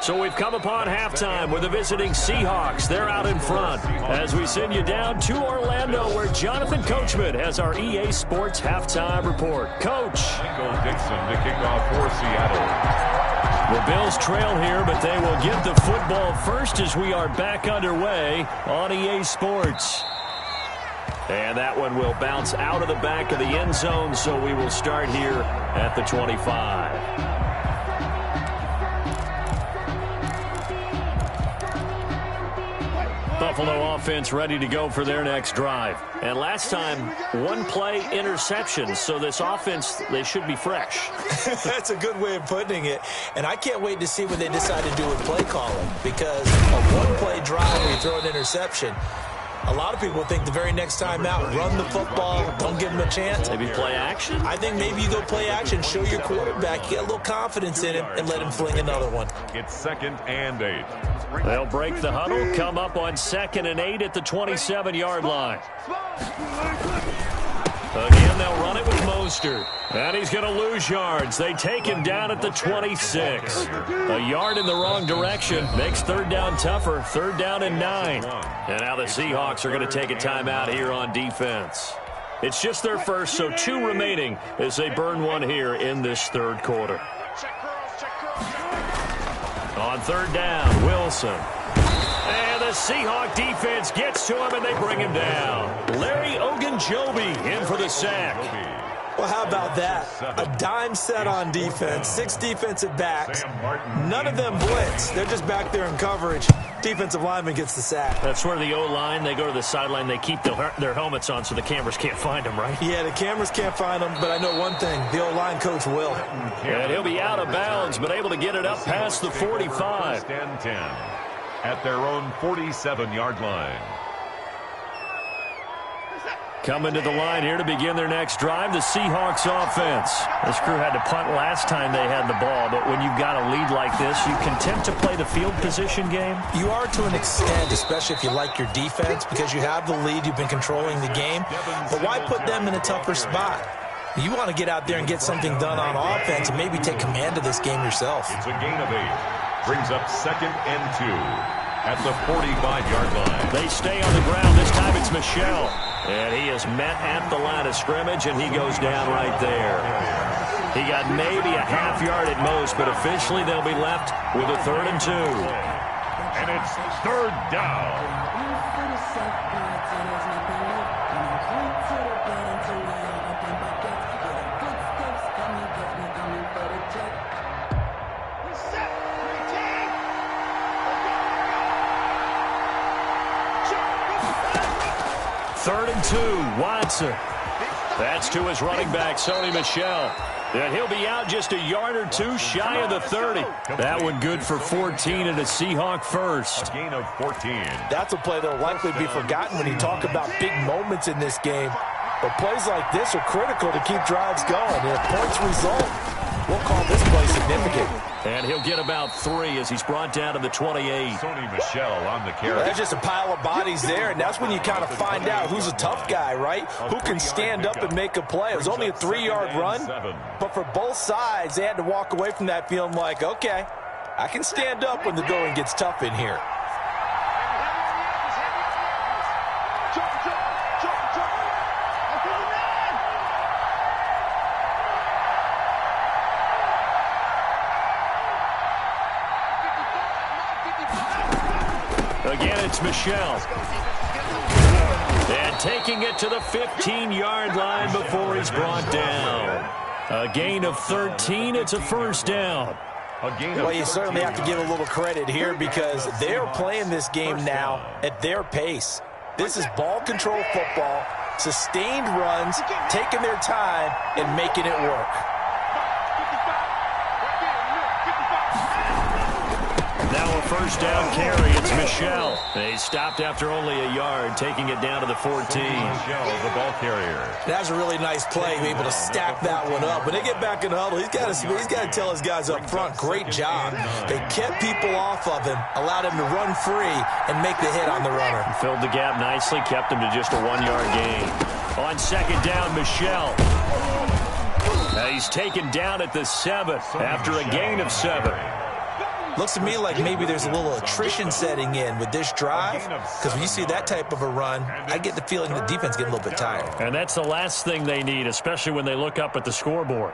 So we've come upon halftime with the visiting Seahawks. They're out in front as we send you down to Orlando where Jonathan Coachman has our EA Sports halftime report. Coach. Michael Dixon to kick off for Seattle. The Bills trail here, but they will get the football first as we are back underway on EA Sports. And that one will bounce out of the back of the end zone, so we will start here at the 25. Buffalo offense ready to go for their next drive. And last time, one-play interception. So this offense, they should be fresh. That's a good way of putting it. And I can't wait to see what they decide to do with play calling. Because a one-play drive where you throw an interception, a lot of people think the very next time out, run the football, don't give them a chance. Maybe play action? I think maybe you go play action, show your quarterback, you get a little confidence in him, and let him fling another one. It's 2nd and 8. They'll break the huddle, come up on 2nd and 8 at the 27-yard line. Again, they'll run it with Mostert. And he's going to lose yards. They take him down at the 26. A yard in the wrong direction makes 3rd down tougher. 3rd down and 9. And now the Seahawks are going to take a timeout here on defense. It's just their first, so 2 remaining as they burn one here in this 3rd quarter. On 3rd down, Wilson. And the Seahawk defense gets to him, and they bring him down. Larry Ogunjobi in for the sack. Well, how about that? A dime set on defense, 6 defensive backs. None of them blitz. They're just back there in coverage. Defensive lineman gets the sack. That's where the O-line, they go to the sideline, they keep their helmets on so the cameras can't find them, right? Yeah, the cameras can't find them, but I know one thing. The O-line coach will. And he'll be out of bounds, but able to get it up past the 45. 10 at their own 47-yard line. Coming to the line here to begin their next drive, the Seahawks offense. This crew had to punt last time they had the ball, but when you've got a lead like this, you content to play the field position game? You are to an extent, especially if you like your defense, because you have the lead, you've been controlling the game. But why put them in a tougher spot? You want to get out there and get something done on offense and maybe take command of this game yourself. It's a gain of 8. Brings up 2nd and 2 at the 45-yard line. They stay on the ground. This time it's Michel. And he is met at the line of scrimmage, and he goes down right there. He got maybe a half yard at most, but officially they'll be left with a 3rd and 2. And it's 3rd down. Third and 2, Watson. That's to his running back, Sony Michel. And he'll be out just a yard or 2 shy of the 30. That one good for 14 and a Seahawk first. A gain of 14. That's a play that will likely be forgotten when you talk about big moments in this game. But plays like this are critical to keep drives going. And if points result, we'll call this play significant. And he'll get about 3 as he's brought down to the 28. Sony Michel on the carry. That's just a pile of bodies there, and that's when you kind of find out who's a tough guy, right? Who can stand up and make a play. It was only a 3-yard run, but for both sides, they had to walk away from that feeling like, okay, I can stand up when the going gets tough in here. Again, it's Michel. And taking it to the 15-yard line before he's brought down. A gain of 13. It's a 1st down. Well, you certainly have to give a little credit here because they're playing this game now at their pace. This is ball control football, sustained runs, taking their time, and making it work. Now a 1st down carry. It's Michel. They stopped after only a yard, taking it down to the 14. Michel, the ball carrier. That's a really nice play, able to stack that one up. When they get back in the huddle, he's got to tell his guys up front, great job. They kept people off of him, allowed him to run free, and make the hit on the runner. Filled the gap nicely, kept him to just a 1-yard gain. On 2nd down, Michel. He's taken down at the 7 after a gain of 7. Looks to me like maybe there's a little attrition setting in with this drive, because when you see that type of a run, I get the feeling the defense getting a little bit tired. And that's the last thing they need, especially when they look up at the scoreboard.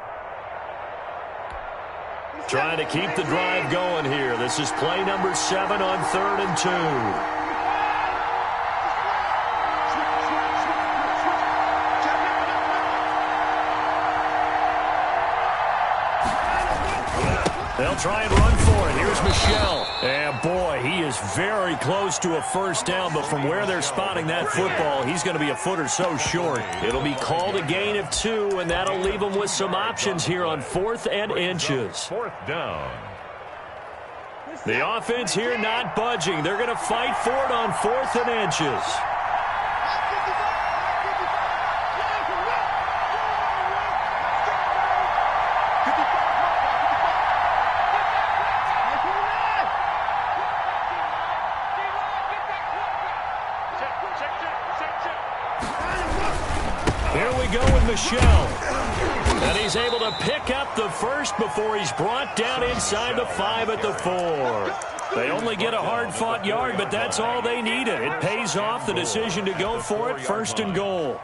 Trying to keep the drive going here. This is play number 7 on 3rd and 2. They'll try and run for it. Here's Michel. And boy, he is very close to a first down, but from where they're spotting that football, he's going to be a foot or so short. It'll be called a gain of 2, and that'll leave them with some options here on 4th and inches. 4th down. The offense here not budging. They're going to fight for it on 4th and inches. Here we go with Michel. And he's able to pick up the first before he's brought down inside the 5 at the 4. They only get a hard-fought yard, but that's all they needed. It pays off the decision to go for it, 1st and goal.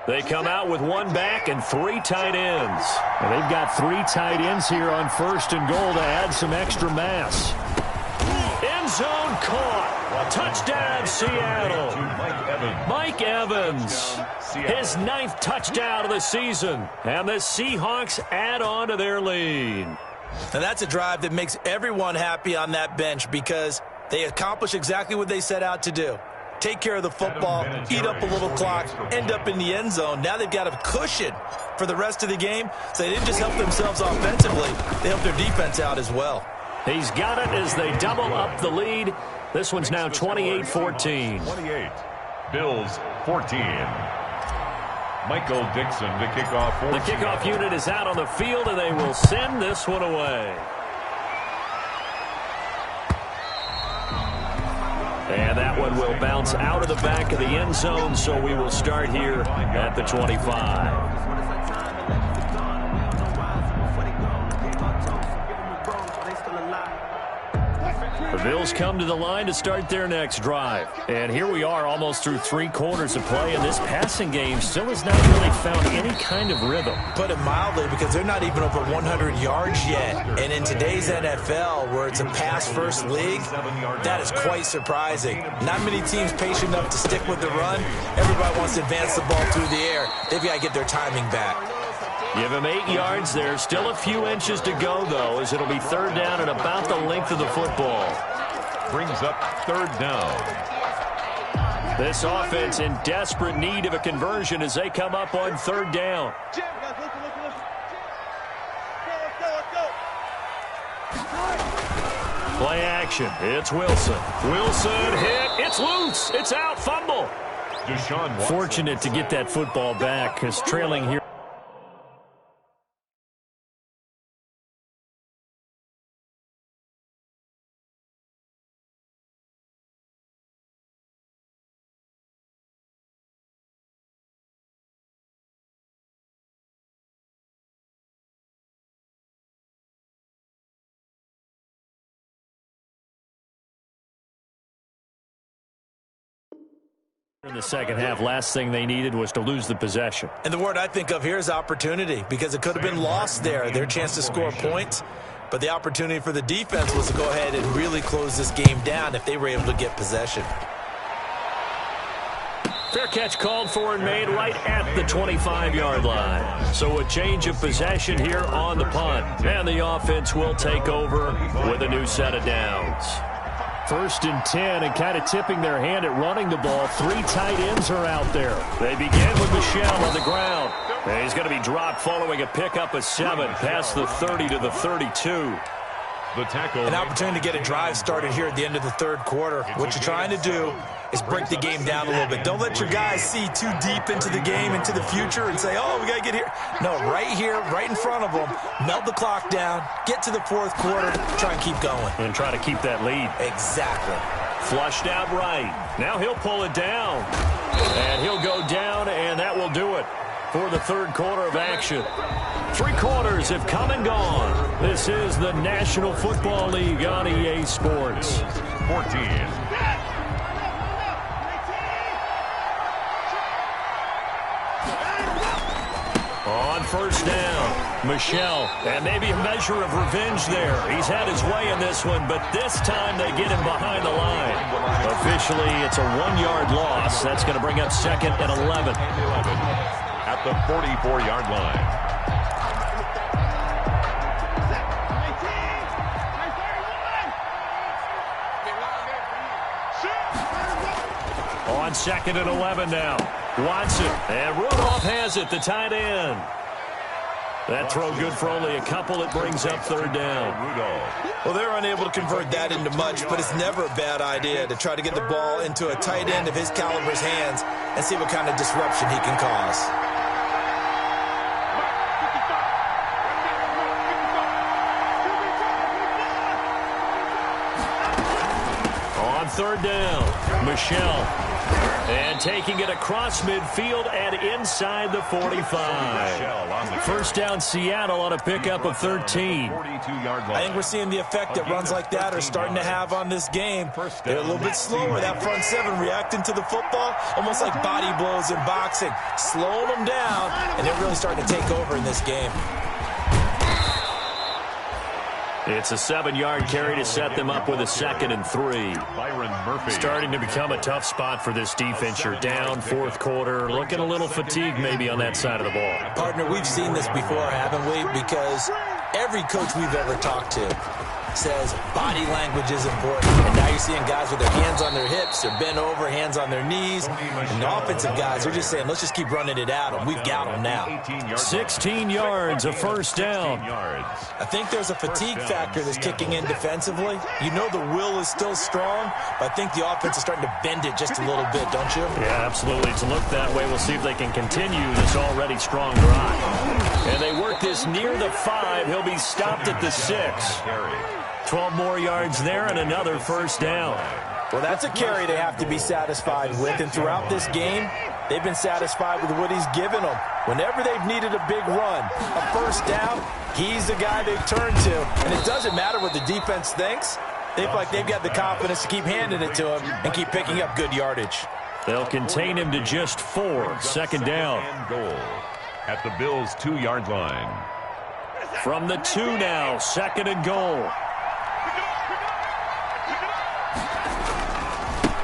They come out with 1 back and 3 tight ends. And they've got 3 tight ends here on 1st and goal to add some extra mass. End zone caught. Touchdown, Seattle. Mike Evans, his 9th touchdown of the season. And the Seahawks add on to their lead. Now that's a drive that makes everyone happy on that bench because they accomplish exactly what they set out to do. Take care of the football, eat up a little clock, end up in the end zone. Now they've got a cushion for the rest of the game. So they didn't just help themselves offensively, they helped their defense out as well. He's got it as they double up the lead. This one's now 28-14. 28. Bills 14. Michael Dixon to kick off. The kickoff unit is out on the field, and they will send this one away. And that one will bounce out of the back of the end zone, so we will start here at the 25. The Bills come to the line to start their next drive. And here we are almost through 3 quarters of play, and this passing game still has not really found any kind of rhythm. Put it mildly, because they're not even over 100 yards yet. And in today's NFL, where it's a pass-first league, that is quite surprising. Not many teams patient enough to stick with the run. Everybody wants to advance the ball through the air. They've got to get their timing back. Give him 8 yards there. Still a few inches to go, though, as it'll be 3rd down and about the length of the football. Brings up 3rd down. This offense in desperate need of a conversion as they come up on 3rd down. Play action. It's Wilson. Wilson hit. It's loose. It's out. Fumble. Deshaun Watson. Fortunate to get that football back because trailing here. In the second half, last thing they needed was to lose the possession. And the word I think of here is opportunity, because it could have been lost there, their chance to score points. But the opportunity for the defense was to go ahead and really close this game down if they were able to get possession. Fair catch called for and made right at the 25-yard line. So a change of possession here on the punt. And the offense will take over with a new set of downs. 1st and 10, and kind of tipping their hand at running the ball. 3 tight ends are out there. They begin with Michel on the ground. And he's going to be dropped following a pickup of 7 past the 30 to the 32. The tackle. An opportunity to get a drive started here at the end of the 3rd quarter. What you're trying to do is break the game down a little bit. Don't let your guys see too deep into the game, into the future, and say, oh, we got to get here. No, right here, right in front of them, melt the clock down, get to the 4th quarter, try and keep going. And try to keep that lead. Exactly. Flushed out right. Now he'll pull it down. And he'll go down, and that will do it for the 3rd quarter of action. 3 quarters have come and gone. This is the National Football League on EA Sports. 14. On 1st down. Michel, and maybe a measure of revenge there. He's had his way in this one, but this time they get him behind the line. Officially, it's a 1-yard loss. That's going to bring up 2nd and 11. At the 44-yard line. On 2nd and 11 now. Watson, and Rudolph has it, the tight end. That throw good for only a couple. It brings up 3rd down. Well, they're unable to convert that into much, but it's never a bad idea to try to get the ball into a tight end of his caliber's hands and see what kind of disruption he can cause. On 3rd down, Michel. And taking it across midfield and inside the 45. 1st down, Seattle on a pickup of 13. I think we're seeing the effect that runs like that are starting to have on this game. They're a little bit slower, that front 7 reacting to the football, almost like body blows in boxing, slowing them down, and they're really starting to take over in this game. It's a 7-yard carry to set them up with a 2nd and 3. Starting to become a tough spot for this defense. You're down 4th quarter, looking a little fatigued maybe on that side of the ball. Partner, we've seen this before, haven't we? Because every coach we've ever talked to says body language is important. And now you're seeing guys with their hands on their hips, they're bent over, hands on their knees. And the offensive guys, they're just saying, let's just keep running it at them. We've got them now. 16 yards, a 1st down. I think there's a fatigue factor that's kicking in defensively. You know the will is still strong, but I think the offense is starting to bend it just a little bit, don't you? Yeah, absolutely. It's looked that way. We'll see if they can continue this already strong drive. And they work this near the 5. He'll be stopped at the 6. 12 more yards there and another 1st down. Well, that's a carry they have to be satisfied with. And throughout this game, they've been satisfied with what he's given them. Whenever they've needed a big run, a 1st down, he's the guy they've turned to. And it doesn't matter what the defense thinks. They feel like they've got the confidence to keep handing it to him and keep picking up good yardage. They'll contain him to just 4. 2nd down. And goal at the Bills' 2-yard line. From the 2 now, 2nd and goal.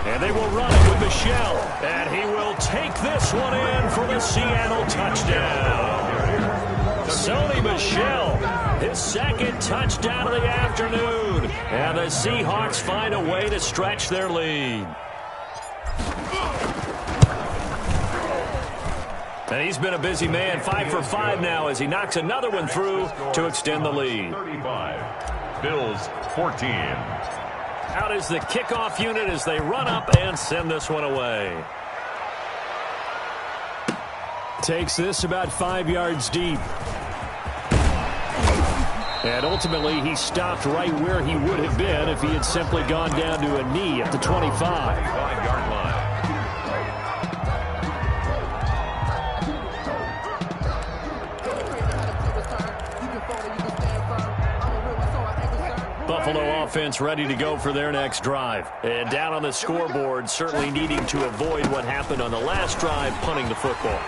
And they will run it with Michel. And he will take this one in for the Seattle touchdown. Sony Michel, his 2nd touchdown of the afternoon. And the Seahawks find a way to stretch their lead. And he's been a busy man, 5 for 5 now as he knocks another one through to extend the lead. 35, Bills 14. Out is the kickoff unit as they run up and send this one away. Takes this about 5 yards deep. And ultimately, he stopped right where he would have been if he had simply gone down to a knee at the 25. 5-yard line. Buffalo offense ready to go for their next drive. And down on the scoreboard, certainly needing to avoid what happened on the last drive, punting the football.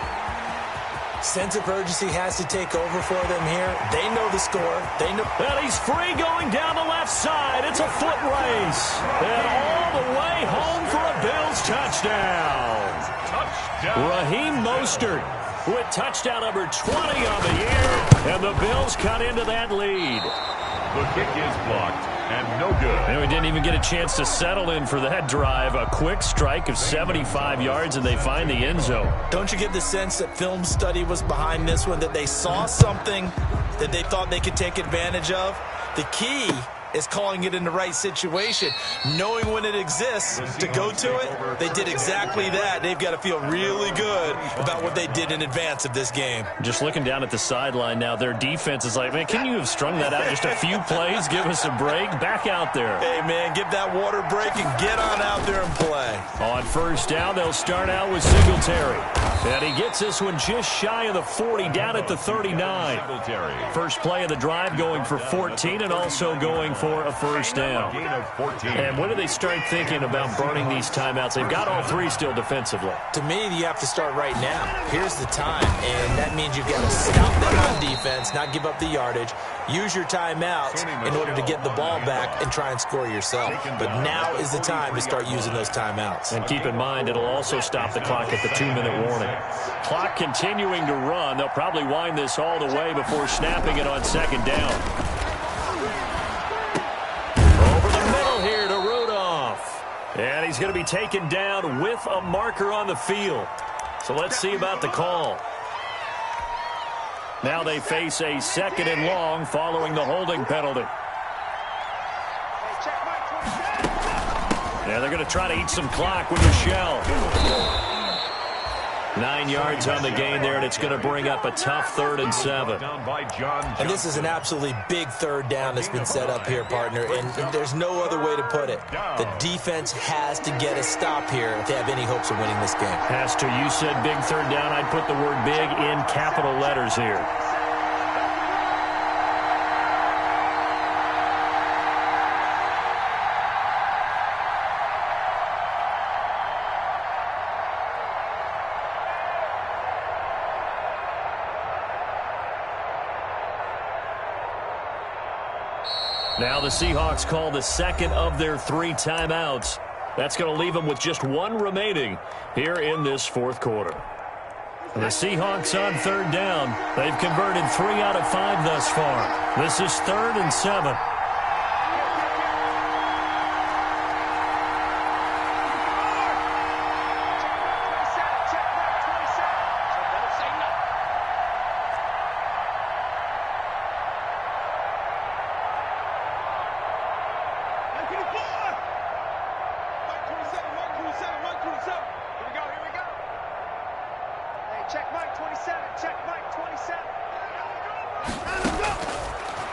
Sense of urgency has to take over for them here. They know the score. They know. And he's free going down the left side. It's a foot race. And all the way home for a Bills touchdown. Raheem Mostert with touchdown number 20 on the year. And the Bills cut into that lead. The kick is blocked and no good. And we didn't even get a chance to settle in for that drive. A quick strike of 75 yards, and they find the end zone. Don't you get the sense that film study was behind this one, that they saw something that they thought they could take advantage of? The key is calling it in the right situation, knowing when it exists to go to it. They did exactly that. They've got to feel really good about what they did in advance of this game. Just looking down at the sideline now, their defense is like, man, can you have strung that out just a few plays? Give us a break. Back out there. Hey, man, give that water break and get on out there and play. On 1st down, they'll start out with Singletary. And he gets this one just shy of the 40, down at the 39. First play of the drive going for 14 and also going for a first down. And when do they start thinking about burning these timeouts? They've got all three still defensively. To me, you have to start right now. Here's the time, and that means you've got to stop them on defense, not give up the yardage, use your timeouts in order to get the ball back and try and score yourself. But now is the time to start using those timeouts. And keep in mind, it'll also stop the clock at the 2-minute warning. Clock continuing to run. They'll probably wind this all the way before snapping it on second down. Over the middle here to Rudolph. And he's going to be taken down with a marker on the field. So let's see about the call. Now they face a 2nd and long following the holding penalty. Yeah, they're going to try to eat some clock with the shell. 9 yards on the gain there, and it's going to bring up a tough 3rd and 7. And this is an absolutely big 3rd down that's been set up here, partner, and there's no other way to put it. The defense has to get a stop here if they have any hopes of winning this game. Has to. You said big 3rd down. I'd put the word big in capital letters here. Now the Seahawks call the 2nd of their 3 timeouts. That's going to leave them with just 1 remaining here in this 4th quarter. The Seahawks on 3rd down. They've converted 3 out of 5 thus far. This is 3rd and 7.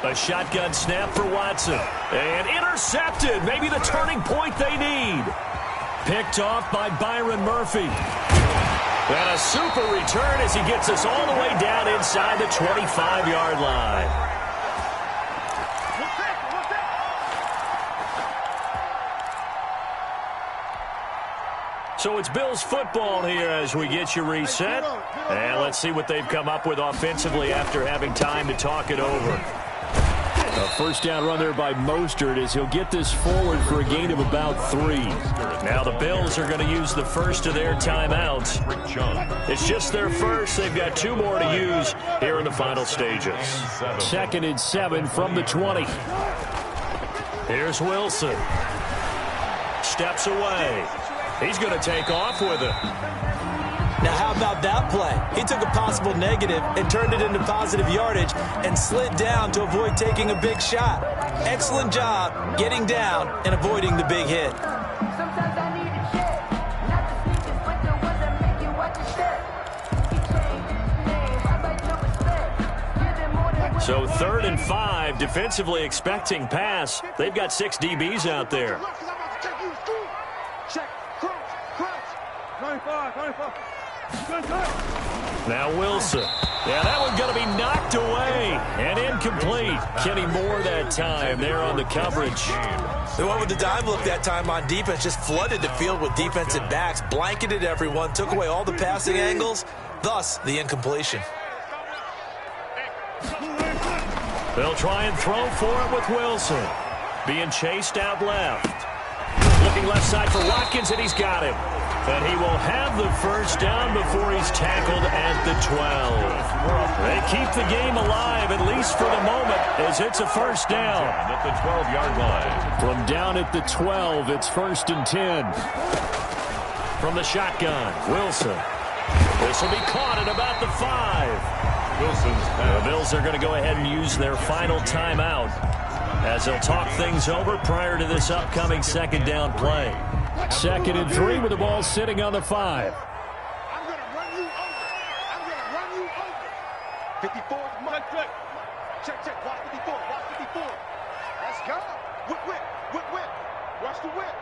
A shotgun snap for Watson. And intercepted. Maybe the turning point they need. Picked off by Byron Murphy. And a super return as he gets us all the way down inside the 25-yard line. So it's Bills football here as we get you reset. And let's see what they've come up with offensively after having time to talk it over. A first down run there by Mostert as he'll get this forward for a gain of about 3. Now the Bills are going to use the first of their timeouts. It's just their first. They've got 2 more to use here in the final stages. 2nd and 7 from the 20. Here's Wilson. Steps away. He's going to take off with it. Now, how about that play? He took a possible negative and turned it into positive yardage and slid down to avoid taking a big shot. Excellent job getting down and avoiding the big hit. So 3rd and 5, defensively expecting pass. They've got 6 DBs out there. Now Wilson. Yeah, that one's going to be knocked away and incomplete. Kenny Moore that time there on the coverage. They went with the dime look that time on defense, just flooded the field with defensive backs, blanketed everyone, took away all the passing angles, thus the incompletion. They'll try and throw for it with Wilson. Being chased out left. Looking left side for Watkins, and he's got him. And he will have the first down before he's tackled at the 12. They keep the game alive, at least for the moment, as it's a first down. At the 12-yard line. From down at the 12, it's 1st and 10. From the shotgun, Wilson. This will be caught at about the 5. The Bills are going to go ahead and use their final timeout as they'll talk things over prior to this upcoming 2nd down play. 2nd and 3 with the ball sitting on the 5. I'm going to run you over. I'm going to run you over. 54 is my check. Check. Watch 54. Watch 54. Let's go. Whip. Watch the whip.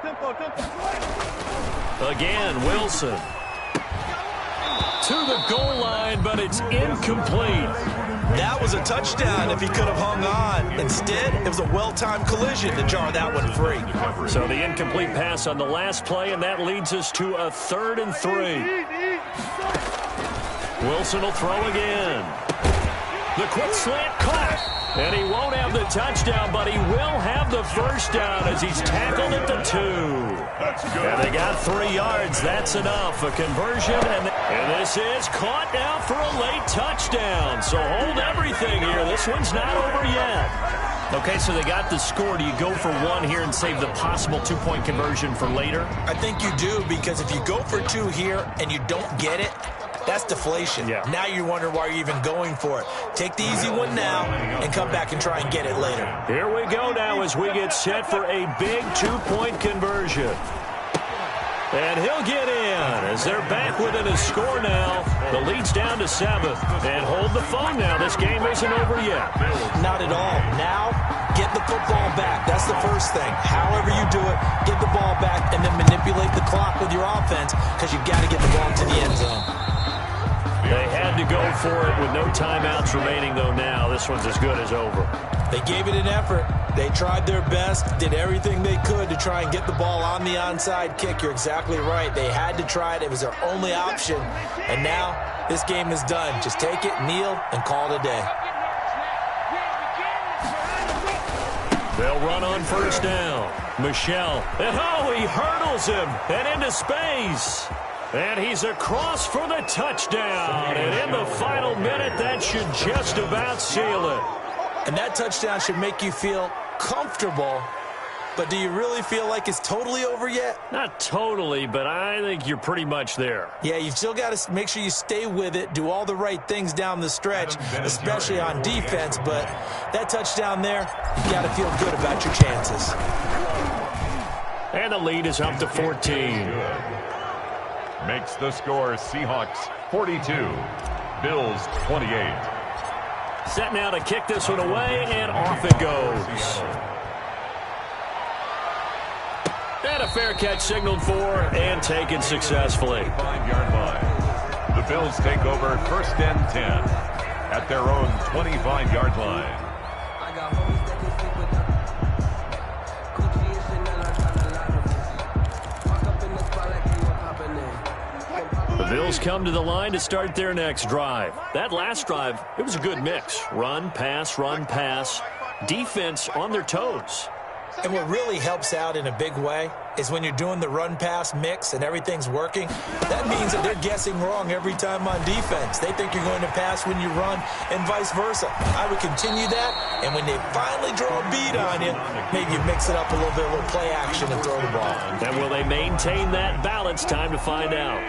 Tempo. Again, Wilson. To the goal line, but it's incomplete. That was a touchdown if he could have hung on. Instead, it was a well-timed collision to jar that one free. So the incomplete pass on the last play, and that leads us to a 3rd and 3. Wilson will throw again. The quick slant caught. And he won't have the touchdown, but he will have the first down as he's tackled at the 2. And they got 3 yards. That's enough. A conversion, and this is caught now for a late touchdown. So hold everything here. This one's not over yet. Okay, so they got the score. Do you go for 1 here and save the possible 2-point conversion for later? I think you do, because if you go for 2 here and you don't get it, that's deflation. Yeah. Now you wonder why you're even going for it. Take the easy one now and come back and try and get it later. Here we go now as we get set for a big 2-point conversion. And he'll get in as they're back within a score now. The lead's down to 7. And hold the phone now. This game isn't over yet. Not at all. Now, get the football back. That's the first thing. However you do it, get the ball back and then manipulate the clock with your offense, because you've got to get the ball to the end zone. They had to go for it with no timeouts remaining, though, now. This one's as good as over. They gave it an effort. They tried their best, did everything they could to try and get the ball on the onside kick. You're exactly right. They had to try it. It was their only option. And now this game is done. Just take it, kneel, and call it a day. They'll run on first down. Michel. And he hurdles him and into space. And he's across for the touchdown. And in the final minute, that should just about seal it. And that touchdown should make you feel comfortable. But do you really feel like it's totally over yet? Not totally, but I think you're pretty much there. Yeah, you've still got to make sure you stay with it, do all the right things down the stretch, especially on defense. But that touchdown there, you got to feel good about your chances. And the lead is up to 14. Makes the score Seahawks 42, Bills 28. Set now to kick this one away, and off it goes. And a fair catch signaled for and taken successfully. 5-yard line. The Bills take over 1st and 10 at their own 25-yard line. The Bills come to the line to start their next drive. That last drive, it was a good mix. Run, pass, defense on their toes. And what really helps out in a big way is when you're doing the run-pass mix and everything's working, that means that they're guessing wrong every time on defense. They think you're going to pass when you run and vice versa. I would continue that, and when they finally draw a bead on you, maybe you mix it up a little bit, a little play action and throw the ball. And will they maintain that balance? Time to find out.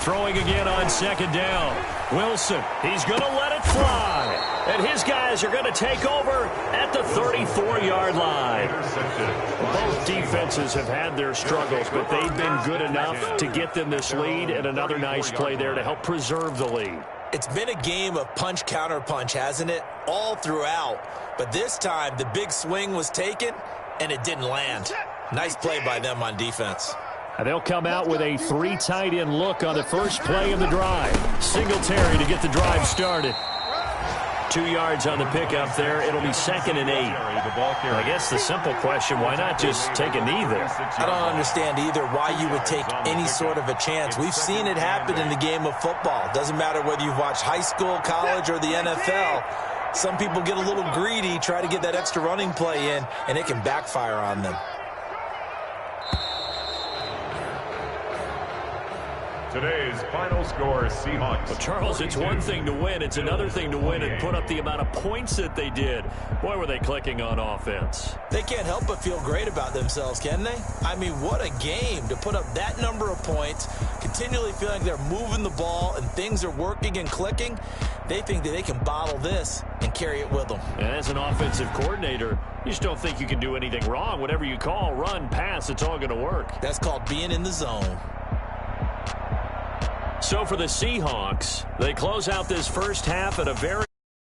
Throwing again on 2nd down. Wilson, he's going to let it fly. And his guys are going to take over at the 34-yard line. Both defenses have had their struggles, but they've been good enough to get them this lead, and another nice play there to help preserve the lead. It's been a game of punch-counter-punch, hasn't it? All throughout. But this time, the big swing was taken, and it didn't land. Nice play by them on defense. And they'll come out with a 3 tight end look on the first play of the drive. Singletary to get the drive started. 2 yards on the pickup there. It'll be 2nd and 8. I guess the simple question, why not just take a knee there? I don't understand either why you would take any sort of a chance. We've seen it happen in the game of football. Doesn't matter whether you've watched high school, college, or the NFL. Some people get a little greedy, try to get that extra running play in, and it can backfire on them. Today's final score, Seahawks. Well, Charles, it's one thing to win. It's another thing to win and put up the amount of points that they did. Boy, were they clicking on offense. They can't help but feel great about themselves, can they? I mean, what a game to put up that number of points, continually feeling like they're moving the ball and things are working and clicking. They think that they can bottle this and carry it with them. And as an offensive coordinator, you just don't think you can do anything wrong. Whatever you call, run, pass, it's all going to work. That's called being in the zone. So for the Seahawks, they close out this first half at a very